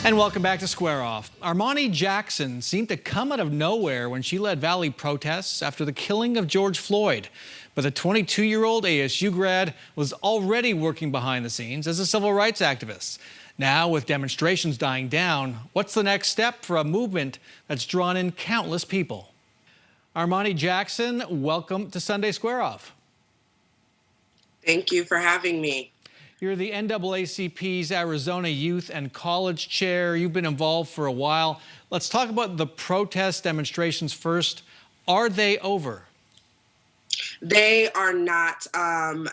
And welcome back to Square Off. Armonee Jackson seemed to come out of nowhere when she led Valley protests after the killing of George Floyd. But the 22-year-old ASU grad was already working behind the scenes as a civil rights activist. Now, with demonstrations dying down, what's the next step for a movement that's drawn in countless people? Armonee Jackson, welcome to Sunday Square Off. Thank you for having me. You're the NAACP's Arizona Youth and College Chair. You've been involved for a while. Let's talk about the protest demonstrations first. Are they over? They are not.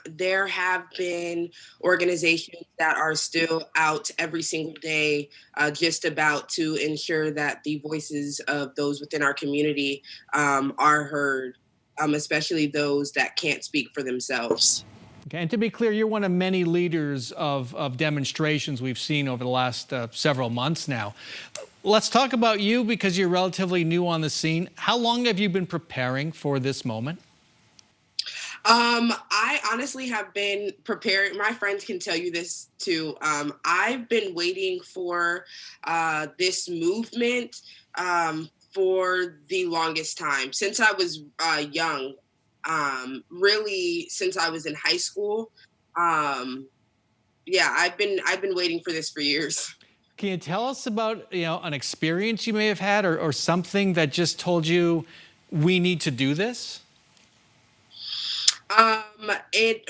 There have been organizations that are still out every single day, just about to ensure that the voices of those within our community are heard, especially those that can't speak for themselves. Okay, and to be clear, you're one of many leaders of demonstrations we've seen over the last several months now. Let's talk about you because you're relatively new on the scene. How long have you been preparing for this moment? I honestly have been preparing. My friends can tell you this too. I've been waiting for this movement for the longest time, since I was young. Really, since I was in high school. Yeah, I've been waiting for this for years. Can you tell us about an experience you may have had or something that just told you we need to do this? It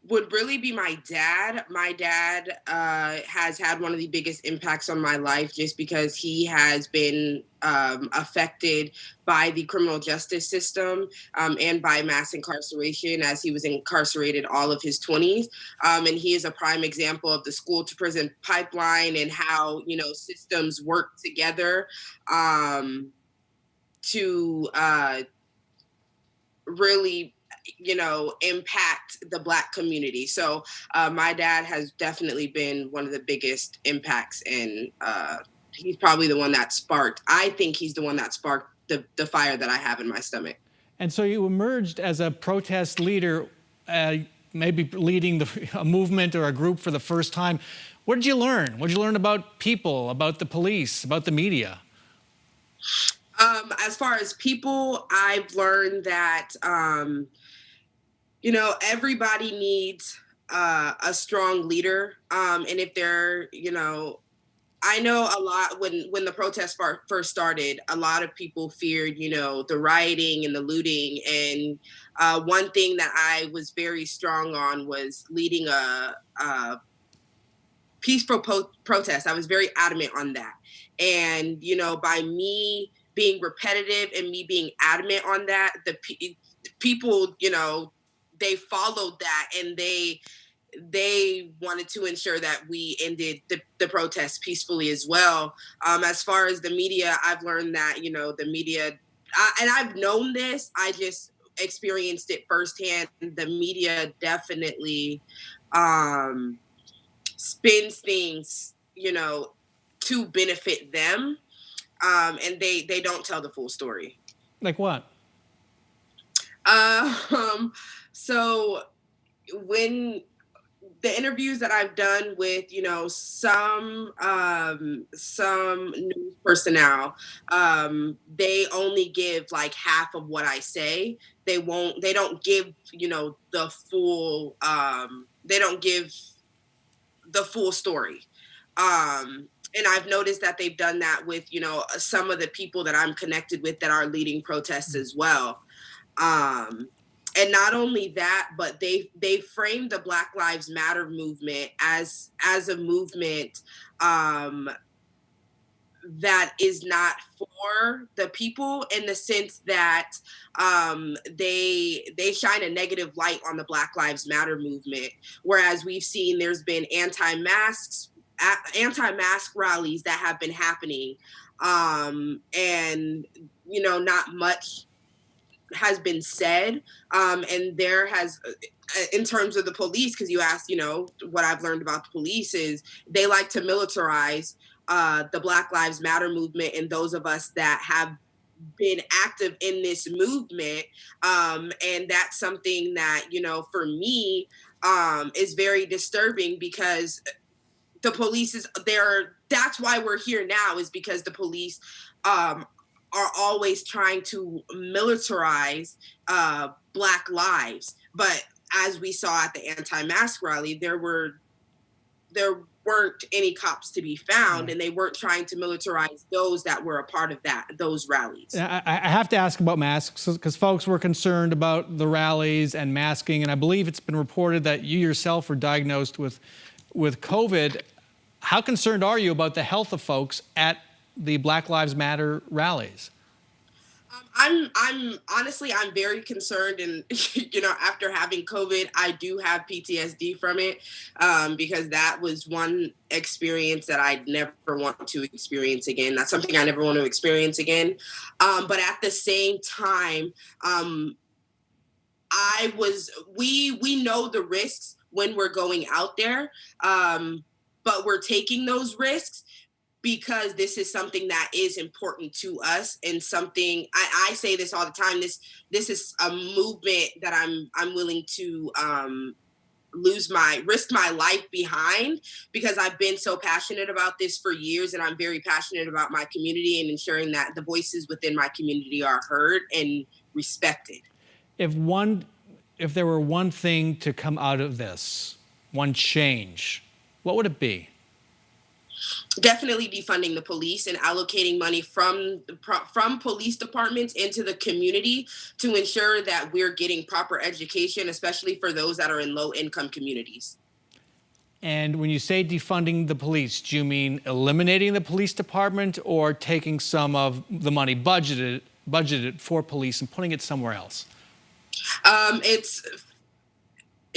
would really be my dad. My dad has had one of the biggest impacts on my life just because he has been affected by the criminal justice system and by mass incarceration, as he was incarcerated all of his 20s. And he is a prime example of the school to prison pipeline and how, systems work together to really impact the Black community. So my dad has definitely been one of the biggest impacts, and he's probably the one that I think he's the one that sparked the fire that I have in my stomach. And so you emerged as a protest leader, maybe leading a movement or a group for the first time. What did you learn? What did you learn about people, about the police, about the media? As far as people, I've learned that everybody needs a strong leader. And if they're, I know a lot when the protests first started, a lot of people feared, the rioting and the looting. And one thing that I was very strong on was leading a peaceful protest. I was very adamant on that. And, by me being repetitive and me being adamant on that, the people, they followed that, and they wanted to ensure that we ended the protest peacefully as well. As far as the media, I've learned that, the media, and I've known this, I just experienced it firsthand. The media definitely spins things, to benefit them. And they don't tell the full story. Like what? So when the interviews that I've done with, some news personnel, they only give like half of what I say. They don't give, the full, they don't give the full story. And I've noticed that they've done that with, some of the people that I'm connected with that are leading protests as well. And not only that, but they framed the Black Lives Matter movement as a movement that is not for the people, in the sense that they shine a negative light on the Black Lives Matter movement. Whereas we've seen there's been anti-mask rallies that have been happening, and not much has been said, and there has, in terms of the police, because you asked, what I've learned about the police is they like to militarize the Black Lives Matter movement and those of us that have been active in this movement, and that's something that, for me, is very disturbing, because the police is there. That's why we're here now, is because the police are always trying to militarize Black lives. But as we saw at the anti-mask rally, there weren't any cops to be found, and they weren't trying to militarize those that were a part of those rallies. I have to ask about masks because folks were concerned about the rallies and masking, and I believe it's been reported that you yourself were diagnosed with COVID. How concerned are you about the health of folks at the Black Lives Matter rallies? I'm honestly, I'm very concerned, and after having COVID, I do have PTSD from it, because that was one experience that I'd never want to experience again. That's something I never want to experience again. But at the same time, we know the risks when we're going out there, but we're taking those risks because this is something that is important to us, and something I say this all the time. This is a movement that I'm willing to risk my life behind, because I've been so passionate about this for years, and I'm very passionate about my community and ensuring that the voices within my community are heard and respected. If there were one thing to come out of this, one change, what would it be? Definitely defunding the police and allocating money from police departments into the community to ensure that we're getting proper education, especially for those that are in low-income communities. And when you say defunding the police, do you mean eliminating the police department or taking some of the money budgeted for police and putting it somewhere else?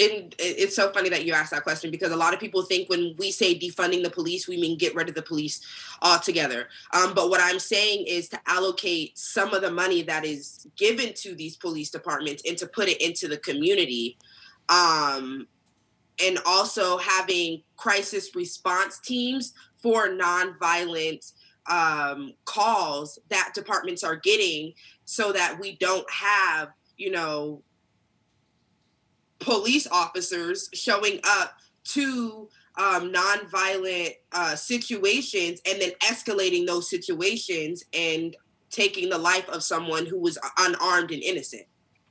It's so funny that you asked that question, because a lot of people think when we say defunding the police, we mean get rid of the police altogether. But what I'm saying is to allocate some of the money that is given to these police departments and to put it into the community. And also having crisis response teams for nonviolent calls that departments are getting, so that we don't have, police officers showing up to nonviolent situations and then escalating those situations and taking the life of someone who was unarmed and innocent.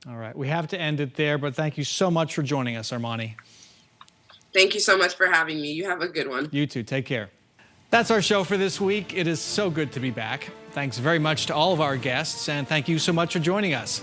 All right, we have to end it there, but thank you so much for joining us, Armonee. Thank you so much for having me. You have a good one. You too. Take care. That's our show for this week. It is so good to be back. Thanks very much to all of our guests, and thank you so much for joining us.